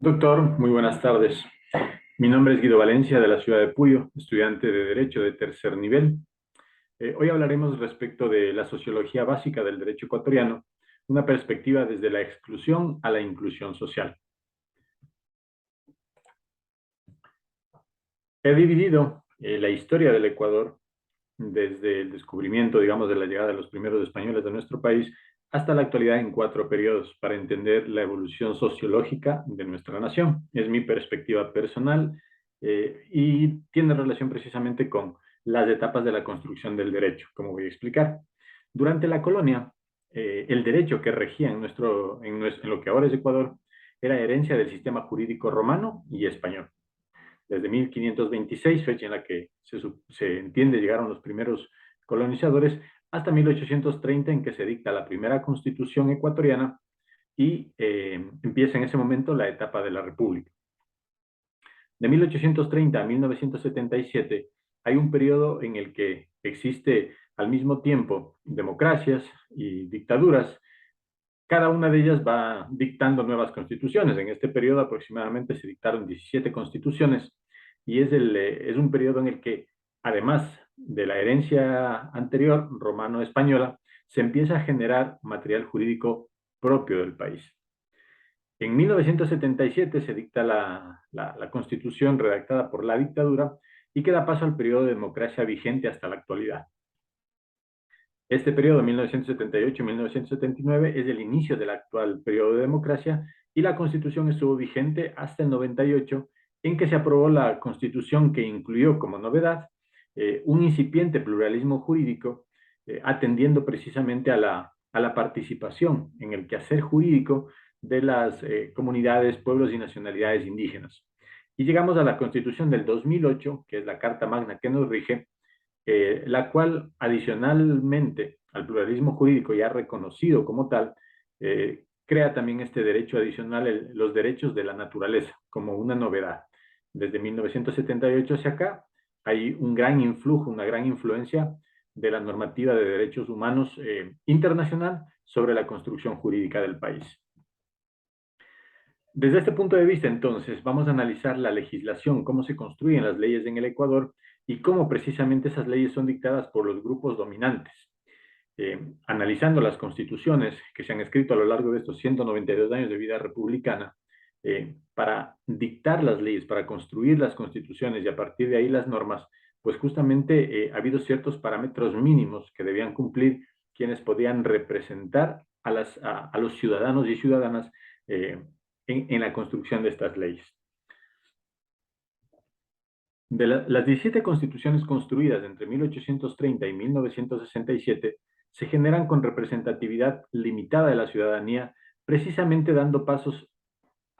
Doctor, muy buenas tardes. Mi nombre es Guido Valencia de la ciudad de Puyo, estudiante de Derecho de tercer nivel. Hoy hablaremos respecto de la sociología básica del derecho ecuatoriano, una perspectiva desde la exclusión a la inclusión social. He dividido la historia del Ecuador desde el descubrimiento, digamos, de la llegada de los primeros españoles de nuestro país hasta la actualidad en cuatro periodos para entender la evolución sociológica de nuestra nación. Es mi perspectiva personal y tiene relación precisamente con las etapas de la construcción del derecho, como voy a explicar. Durante la colonia, el derecho que regía en lo que ahora es Ecuador era herencia del sistema jurídico romano y español. Desde 1526, fecha en la que se entiende llegaron los primeros colonizadores, hasta 1830 en que se dicta la primera constitución ecuatoriana y empieza en ese momento la etapa de la república. De 1830 a 1977 hay un periodo en el que existe al mismo tiempo democracias y dictaduras. Cada una de ellas va dictando nuevas constituciones. En este periodo aproximadamente se dictaron 17 constituciones y es un periodo en el que, además de la herencia anterior, romano-española, se empieza a generar material jurídico propio del país. En 1977 se dicta la constitución redactada por la dictadura y que da paso al periodo de democracia vigente hasta la actualidad. Este periodo, 1978-1979, es el inicio del actual periodo de democracia y la Constitución estuvo vigente hasta el 98, en que se aprobó la Constitución que incluyó como novedad un incipiente pluralismo jurídico, atendiendo precisamente a la participación en el quehacer jurídico de las comunidades, pueblos y nacionalidades indígenas. Y llegamos a la Constitución del 2008, que es la Carta Magna que nos rige, la cual adicionalmente al pluralismo jurídico ya reconocido como tal, crea también este derecho adicional, los derechos de la naturaleza, como una novedad. Desde 1978 hacia acá hay un gran influjo, una gran influencia de la normativa de derechos humanos internacional sobre la construcción jurídica del país. Desde este punto de vista, entonces, vamos a analizar la legislación, cómo se construyen las leyes en el Ecuador y cómo precisamente esas leyes son dictadas por los grupos dominantes. Analizando las constituciones que se han escrito a lo largo de estos 192 años de vida republicana, para dictar las leyes, para construir las constituciones y a partir de ahí las normas, pues justamente ha habido ciertos parámetros mínimos que debían cumplir quienes podían representar a los ciudadanos y ciudadanas en la construcción de estas leyes. De las 17 constituciones construidas entre 1830 y 1967 se generan con representatividad limitada de la ciudadanía, precisamente dando pasos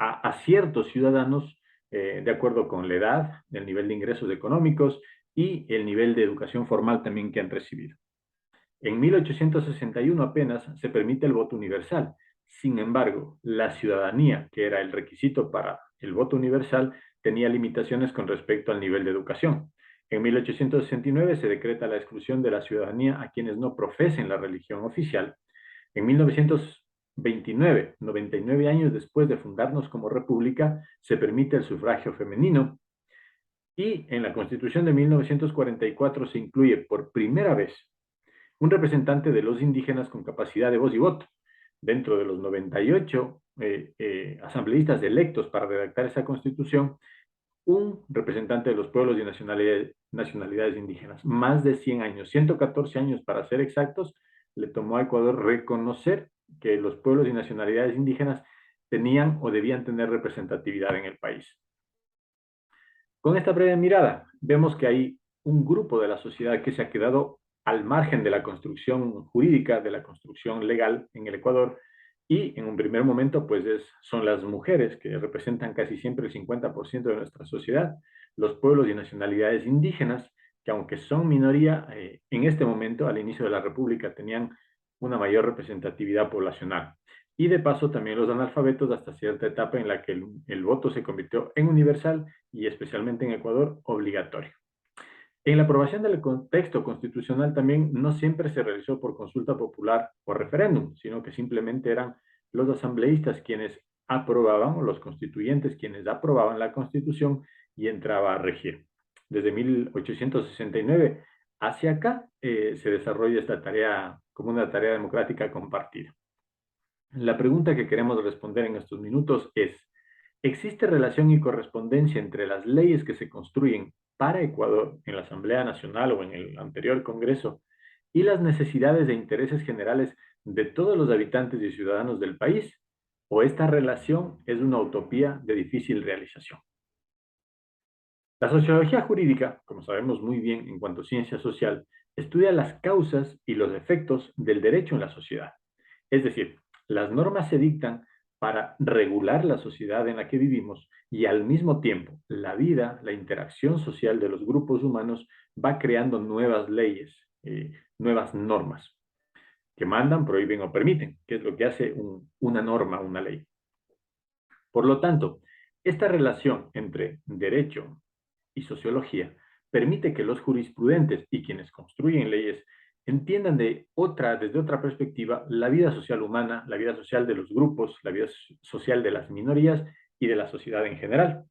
a ciertos ciudadanos de acuerdo con la edad, el nivel de ingresos económicos y el nivel de educación formal también que han recibido. En 1861 apenas se permite el voto universal. Sin embargo, la ciudadanía, que era el requisito para el voto universal, tenía limitaciones con respecto al nivel de educación. En 1869 se decreta la exclusión de la ciudadanía a quienes no profesen la religión oficial. En 1929, 99 años después de fundarnos como república, se permite el sufragio femenino y en la Constitución de 1944 se incluye por primera vez un representante de los indígenas con capacidad de voz y voto. Dentro de los 98 asambleístas electos para redactar esa constitución, un representante de los pueblos y nacionalidades indígenas. Más de 100 años, 114 años para ser exactos, le tomó a Ecuador reconocer que los pueblos y nacionalidades indígenas tenían o debían tener representatividad en el país. Con esta breve mirada, vemos que hay un grupo de la sociedad que se ha quedado al margen de la construcción jurídica, de la construcción legal en el Ecuador, y en un primer momento, pues son las mujeres que representan casi siempre el 50% de nuestra sociedad, los pueblos y nacionalidades indígenas, que aunque son minoría, en este momento, al inicio de la República, tenían una mayor representatividad poblacional. Y de paso también los analfabetos hasta cierta etapa en la que el voto se convirtió en universal y especialmente en Ecuador, obligatorio. En la aprobación del contexto constitucional también no siempre se realizó por consulta popular o referéndum, sino que simplemente eran los asambleístas quienes aprobaban, o los constituyentes quienes aprobaban la Constitución, y entraba a regir. Desde 1869 hacia acá se desarrolla esta tarea como una tarea democrática compartida. La pregunta que queremos responder en estos minutos es: ¿existe relación y correspondencia entre las leyes que se construyen para Ecuador en la Asamblea Nacional o en el anterior Congreso y las necesidades e intereses generales de todos los habitantes y ciudadanos del país? ¿O esta relación es una utopía de difícil realización? La sociología jurídica, como sabemos muy bien en cuanto a ciencia social, estudia las causas y los efectos del derecho en la sociedad. Es decir, las normas se dictan para regular la sociedad en la que vivimos, y al mismo tiempo la vida, la interacción social de los grupos humanos va creando nuevas leyes, nuevas normas que mandan, prohíben o permiten, que es lo que hace una norma, una ley. Por lo tanto, esta relación entre derecho y sociología permite que los jurisprudentes y quienes construyen leyes entiendan desde otra perspectiva la vida social humana, la vida social de los grupos, la vida social de las minorías y de la sociedad en general.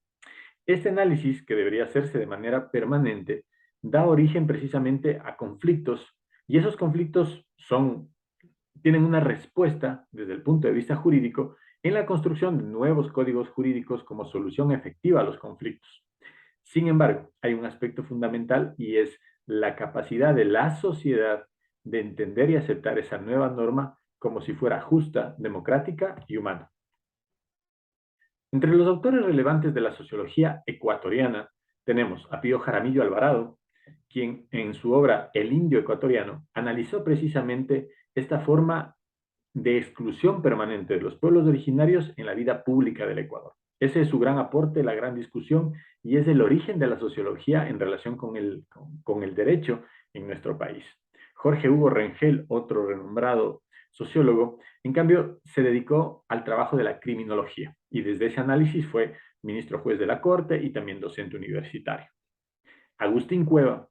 Este análisis, que debería hacerse de manera permanente, da origen precisamente a conflictos, y esos conflictos tienen una respuesta desde el punto de vista jurídico en la construcción de nuevos códigos jurídicos como solución efectiva a los conflictos. Sin embargo, hay un aspecto fundamental, y es la capacidad de la sociedad de entender y aceptar esa nueva norma como si fuera justa, democrática y humana. Entre los autores relevantes de la sociología ecuatoriana tenemos a Pío Jaramillo Alvarado, quien en su obra El Indio Ecuatoriano analizó precisamente esta forma de exclusión permanente de los pueblos originarios en la vida pública del Ecuador. Ese es su gran aporte, la gran discusión, y es el origen de la sociología en relación con el derecho en nuestro país. Jorge Hugo Rengel, otro renombrado sociólogo, en cambio, se dedicó al trabajo de la criminología, y desde ese análisis fue ministro juez de la Corte y también docente universitario. Agustín Cueva,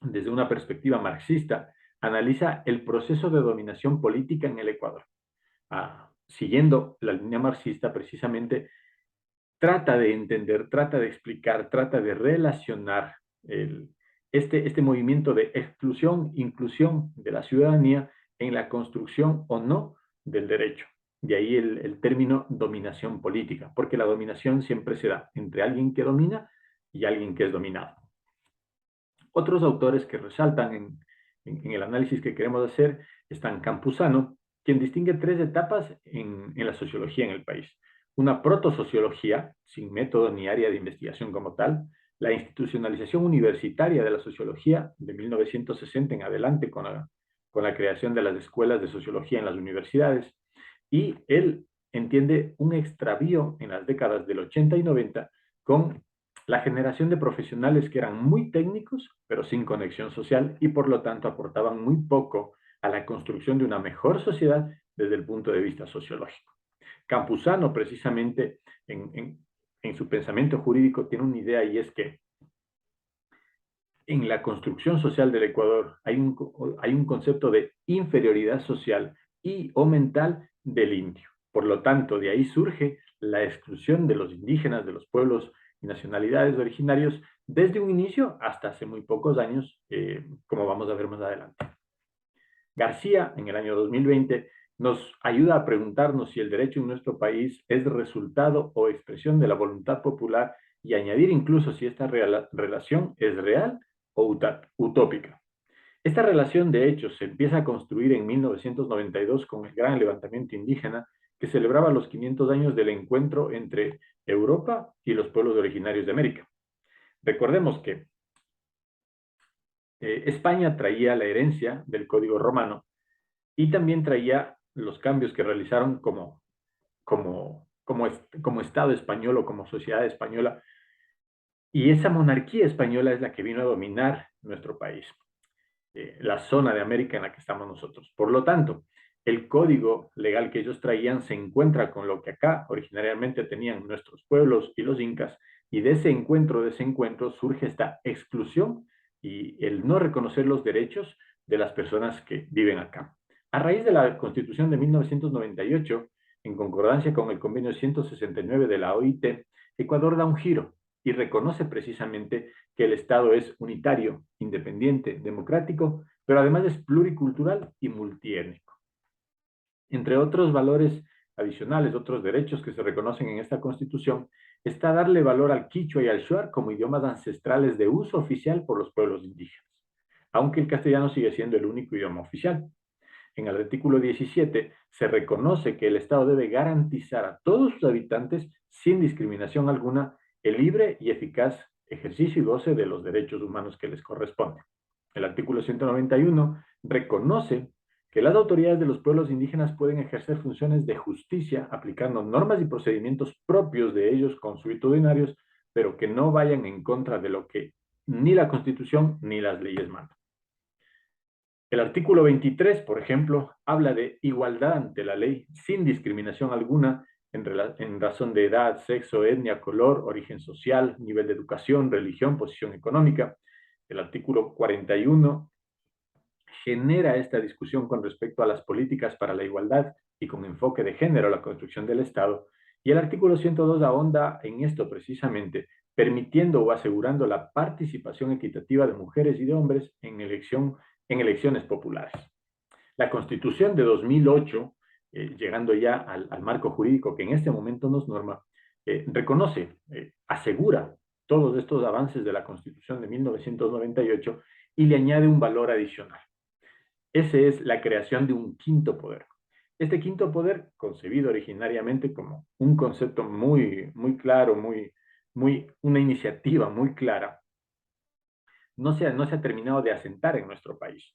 desde una perspectiva marxista, analiza el proceso de dominación política en el Ecuador. Siguiendo la línea marxista, precisamente trata de entender, trata de explicar, trata de relacionar este movimiento de exclusión, inclusión de la ciudadanía en la construcción o no del derecho. De ahí el término dominación política, porque la dominación siempre se da entre alguien que domina y alguien que es dominado. Otros autores que resaltan en el análisis que queremos hacer están Campuzano, quien distingue tres etapas en la sociología en el país: una protosociología, sin método ni área de investigación como tal; la institucionalización universitaria de la sociología de 1960 en adelante con la creación de las escuelas de sociología en las universidades; y él entiende un extravío en las décadas del 80 y 90 con la generación de profesionales que eran muy técnicos, pero sin conexión social, y por lo tanto aportaban muy poco a la construcción de una mejor sociedad desde el punto de vista sociológico. Campuzano, precisamente, en su pensamiento jurídico, tiene una idea, y es que en la construcción social del Ecuador hay un concepto de inferioridad social y o mental del indio. Por lo tanto, de ahí surge la exclusión de los indígenas, de los pueblos y nacionalidades originarios, desde un inicio hasta hace muy pocos años, como vamos a ver más adelante. García, en el año 2020, nos ayuda a preguntarnos si el derecho en nuestro país es resultado o expresión de la voluntad popular, y añadir incluso si esta relación es real o utópica. Esta relación, de hecho, se empieza a construir en 1992 con el gran levantamiento indígena que celebraba los 500 años del encuentro entre Europa y los pueblos originarios de América. Recordemos que España traía la herencia del Código Romano, y también traía los cambios que realizaron como Estado español o como sociedad española, y esa monarquía española es la que vino a dominar nuestro país, la zona de América en la que estamos nosotros. Por lo tanto, el código legal que ellos traían se encuentra con lo que acá originariamente tenían nuestros pueblos y los incas, y de ese encuentro surge esta exclusión y el no reconocer los derechos de las personas que viven acá. A raíz de la Constitución de 1998, En concordancia con el convenio 169 de la OIT, Ecuador da un giro y reconoce precisamente que el Estado es unitario, independiente, democrático, pero además es pluricultural y multiétnico. Entre otros valores adicionales, otros derechos que se reconocen en esta Constitución, está darle valor al quichua y al shuar como idiomas ancestrales de uso oficial por los pueblos indígenas, aunque el castellano sigue siendo el único idioma oficial. En el artículo 17 se reconoce que el Estado debe garantizar a todos sus habitantes, sin discriminación alguna, el libre y eficaz ejercicio y goce de los derechos humanos que les corresponden. El artículo 191 reconoce que las autoridades de los pueblos indígenas pueden ejercer funciones de justicia aplicando normas y procedimientos propios de ellos consuetudinarios, pero que no vayan en contra de lo que ni la Constitución ni las leyes mandan. El artículo 23, por ejemplo, habla de igualdad ante la ley sin discriminación alguna en razón de edad, sexo, etnia, color, origen social, nivel de educación, religión, posición económica. El artículo 41 genera esta discusión con respecto a las políticas para la igualdad y con enfoque de género a la construcción del Estado. Y el artículo 102 ahonda en esto precisamente, permitiendo o asegurando la participación equitativa de mujeres y de hombres en elecciones populares. La Constitución de 2008, llegando ya al marco jurídico que en este momento nos norma, reconoce, asegura todos estos avances de la Constitución de 1998 y le añade un valor adicional. Ese es la creación de un quinto poder. Este quinto poder, concebido originariamente como un concepto muy claro, una iniciativa muy clara, no se ha terminado de asentar en nuestro país.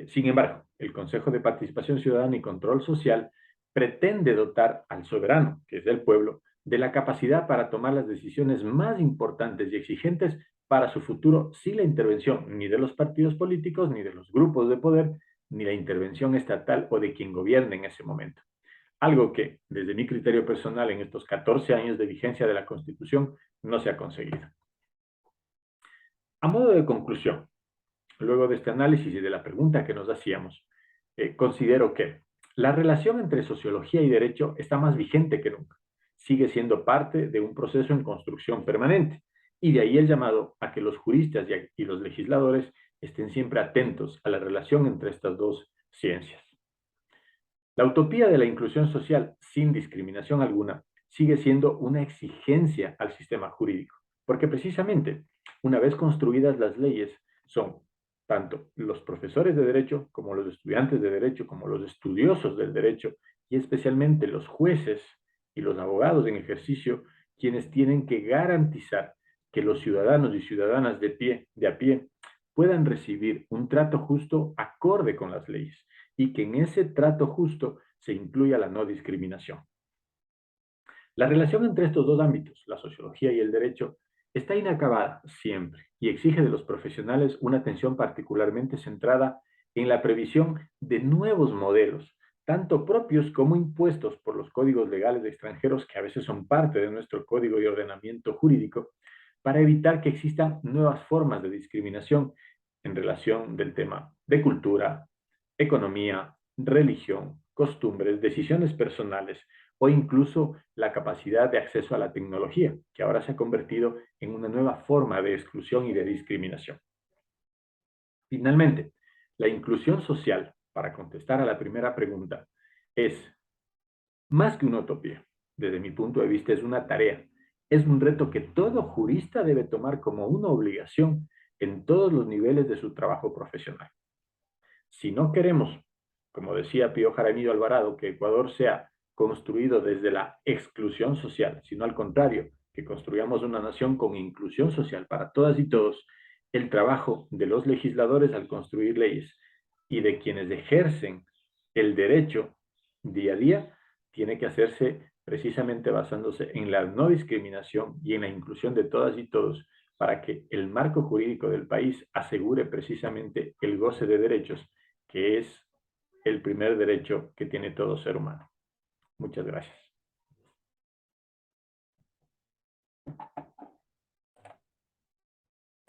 Sin embargo, el Consejo de Participación Ciudadana y Control Social pretende dotar al soberano, que es el pueblo, de la capacidad para tomar las decisiones más importantes y exigentes para su futuro sin la intervención ni de los partidos políticos, ni de los grupos de poder, ni la intervención estatal o de quien gobierne en ese momento. Algo que, desde mi criterio personal, en estos 14 años de vigencia de la Constitución, no se ha conseguido. A modo de conclusión, luego de este análisis y de la pregunta que nos hacíamos, considero que la relación entre sociología y derecho está más vigente que nunca. Sigue siendo parte de un proceso en construcción permanente. Y de ahí el llamado a que los juristas y los legisladores estén siempre atentos a la relación entre estas dos ciencias. La utopía de la inclusión social sin discriminación alguna sigue siendo una exigencia al sistema jurídico, porque precisamente una vez construidas las leyes son tanto los profesores de derecho como los estudiantes de derecho, como los estudiosos del derecho y especialmente los jueces y los abogados en ejercicio quienes tienen que garantizar que los ciudadanos y ciudadanas de a pie puedan recibir un trato justo acorde con las leyes y que en ese trato justo se incluya la no discriminación. La relación entre estos dos ámbitos, la sociología y el derecho, está inacabada siempre y exige de los profesionales una atención particularmente centrada en la previsión de nuevos modelos, tanto propios como impuestos por los códigos legales extranjeros que a veces son parte de nuestro código y ordenamiento jurídico, para evitar que existan nuevas formas de discriminación en relación del tema de cultura, economía, religión, costumbres, decisiones personales o incluso la capacidad de acceso a la tecnología, que ahora se ha convertido en una nueva forma de exclusión y de discriminación. Finalmente, la inclusión social, para contestar a la primera pregunta, es más que una utopía. Desde mi punto de vista es una tarea, es un reto que todo jurista debe tomar como una obligación en todos los niveles de su trabajo profesional. Si no queremos, como decía Pío Jaramillo Alvarado, que Ecuador sea construido desde la exclusión social, sino al contrario, que construyamos una nación con inclusión social para todas y todos, el trabajo de los legisladores al construir leyes y de quienes ejercen el derecho día a día tiene que hacerse precisamente basándose en la no discriminación y en la inclusión de todas y todos para que el marco jurídico del país asegure precisamente el goce de derechos, que es el primer derecho que tiene todo ser humano. Muchas gracias.